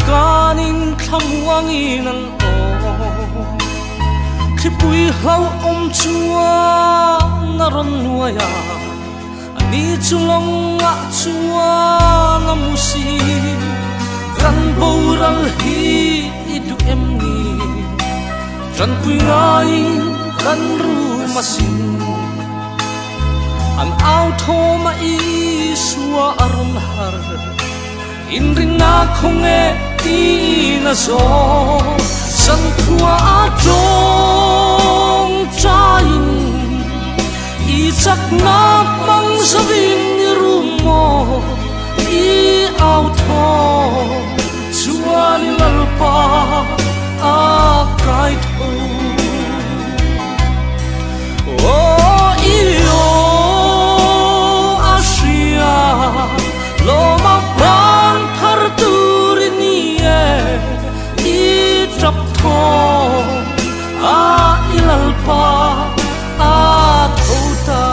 kanin thamwangin an om khipui hlau om chua naron nuaya ani chulonga chua namusi ran boral hi idu emni ran puingai kan ru masin an authoma i suwa aron har inrin na khonge ti na so san khua trong chain i chak na mang sabin rumo i auto chuan lalpa a kai tho ilalpa at huta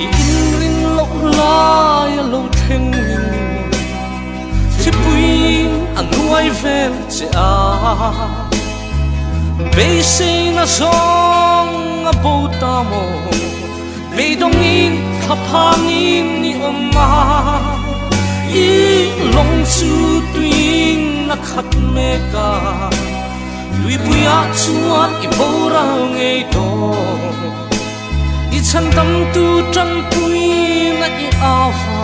inrin lo lai lo theng chipuin anuai vel che a be se na song a bota mo me dong in khapangin ni oma i long chu twin na khat me ka lui puya chuan i bora ngei to i chan tam tu tran pui na i ava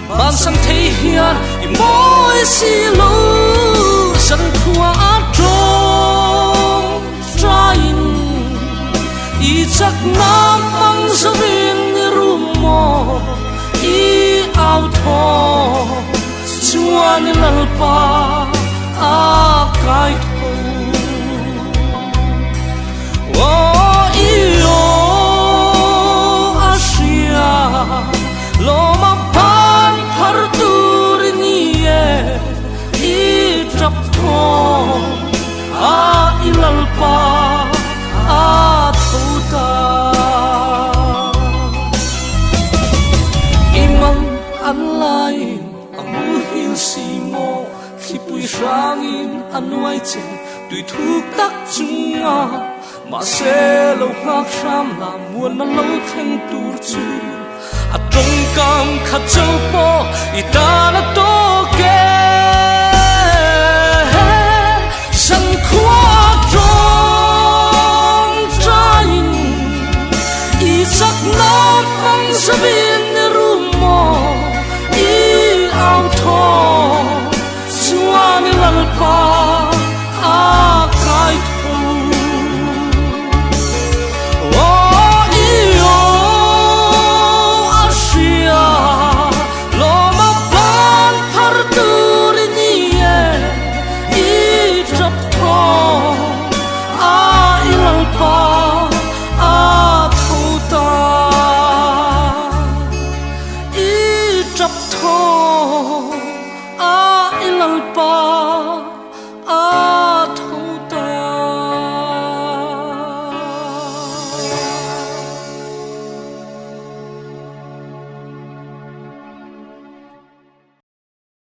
ban san thei hian i moi si lo san khua trong train i chak na mang sabin rumo i auto chuan lalpa a kai tho o io asia lo ma pan har tur ni e i trap tho a ilalpa a thuta imang anlai amu hin simo khipui rangin anuai che tui thuk tak chunga ma se lo hak ram la muan na lo theng tur chu a trong kam khat chau po i ta na to ke san khua sabin rumo i auto chuan lalpa a kai tho o io asia lo ma pan par tur ni e i trap tho a lalpa a thuta trap tho a ilalpa